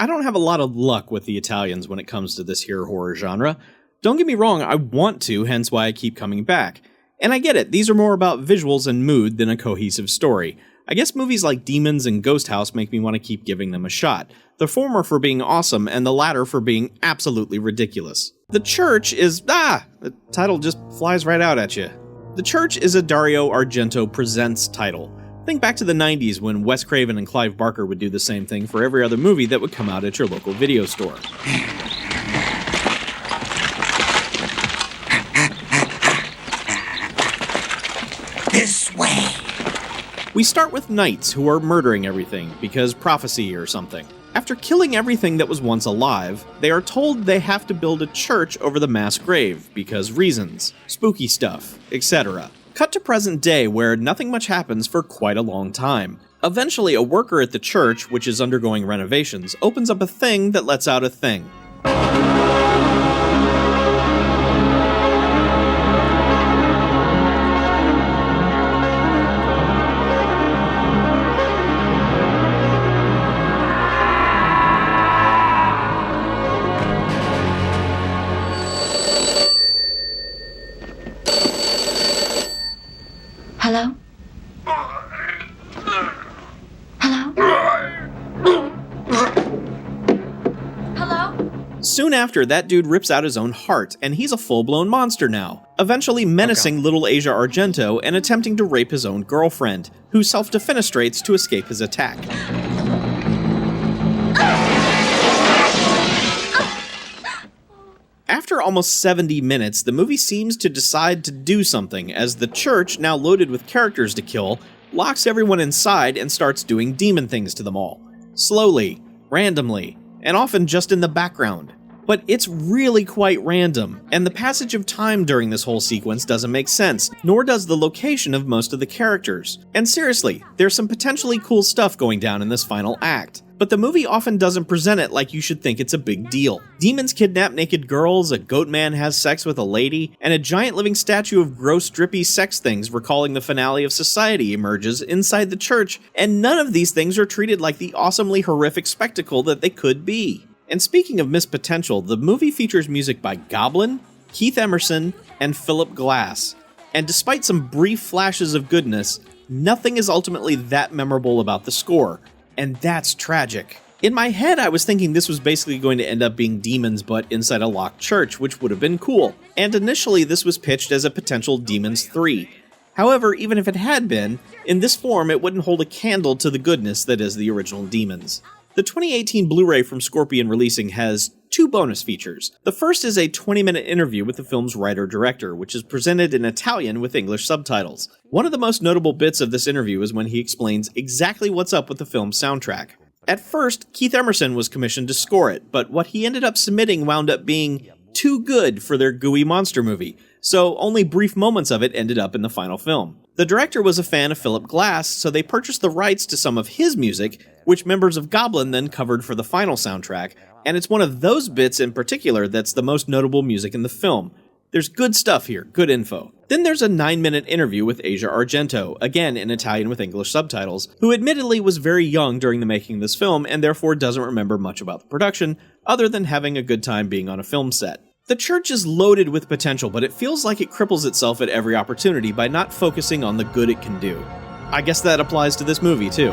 I don't have a lot of luck with the Italians when it comes to this here horror genre. Don't get me wrong, I want to, hence why I keep coming back. And I get it, these are more about visuals and mood than a cohesive story. I guess movies like Demons and Ghost House make me want to keep giving them a shot. The former for being awesome, and the latter for being absolutely ridiculous. The Church is... the title just flies right out at you. The Church is a Dario Argento Presents title. Think back to the 90s when Wes Craven and Clive Barker would do the same thing for every other movie that would come out at your local video store. This way! We start with knights who are murdering everything, because prophecy or something. After killing everything that was once alive, they are told they have to build a church over the mass grave, because reasons, spooky stuff, etc. Cut to present day where nothing much happens for quite a long time. Eventually, a worker at the church, which is undergoing renovations, opens up a thing that lets out a thing. Hello? Hello? Hello? Soon after, that dude rips out his own heart, and he's a full-blown monster now, eventually menacing little Asia Argento and attempting to rape his own girlfriend, who self-defenestrates to escape his attack. After almost 70 minutes, the movie seems to decide to do something, as the church, now loaded with characters to kill, locks everyone inside and starts doing demon things to them all. Slowly, randomly, and often just in the background. But it's really quite random, and the passage of time during this whole sequence doesn't make sense, nor does the location of most of the characters. And seriously, there's some potentially cool stuff going down in this final act. But the movie often doesn't present it like you should think it's a big deal. Demons kidnap naked girls, a goat man has sex with a lady, and a giant living statue of gross drippy sex things recalling the finale of Society emerges inside the church, and none of these things are treated like the awesomely horrific spectacle that they could be. And speaking of missed potential, the movie features music by Goblin, Keith Emerson, and Philip Glass. And despite some brief flashes of goodness, nothing is ultimately that memorable about the score. And that's tragic. In my head, I was thinking this was basically going to end up being Demons but inside a locked church, which would have been cool. And initially this was pitched as a potential Demons 3. However, even if it had been, in this form it wouldn't hold a candle to the goodness that is the original Demons. The 2018 Blu-ray from Scorpion Releasing has two bonus features. The first is a 20-minute interview with the film's writer-director, which is presented in Italian with English subtitles. One of the most notable bits of this interview is when he explains exactly what's up with the film's soundtrack. At first, Keith Emerson was commissioned to score it, but what he ended up submitting wound up being too good for their gooey monster movie, so only brief moments of it ended up in the final film. The director was a fan of Philip Glass, so they purchased the rights to some of his music, which members of Goblin then covered for the final soundtrack, and it's one of those bits in particular that's the most notable music in the film. There's good stuff here, good info. Then there's a 9-minute interview with Asia Argento, again in Italian with English subtitles, who admittedly was very young during the making of this film and therefore doesn't remember much about the production, other than having a good time being on a film set. The church is loaded with potential, but it feels like it cripples itself at every opportunity by not focusing on the good it can do. I guess that applies to this movie too.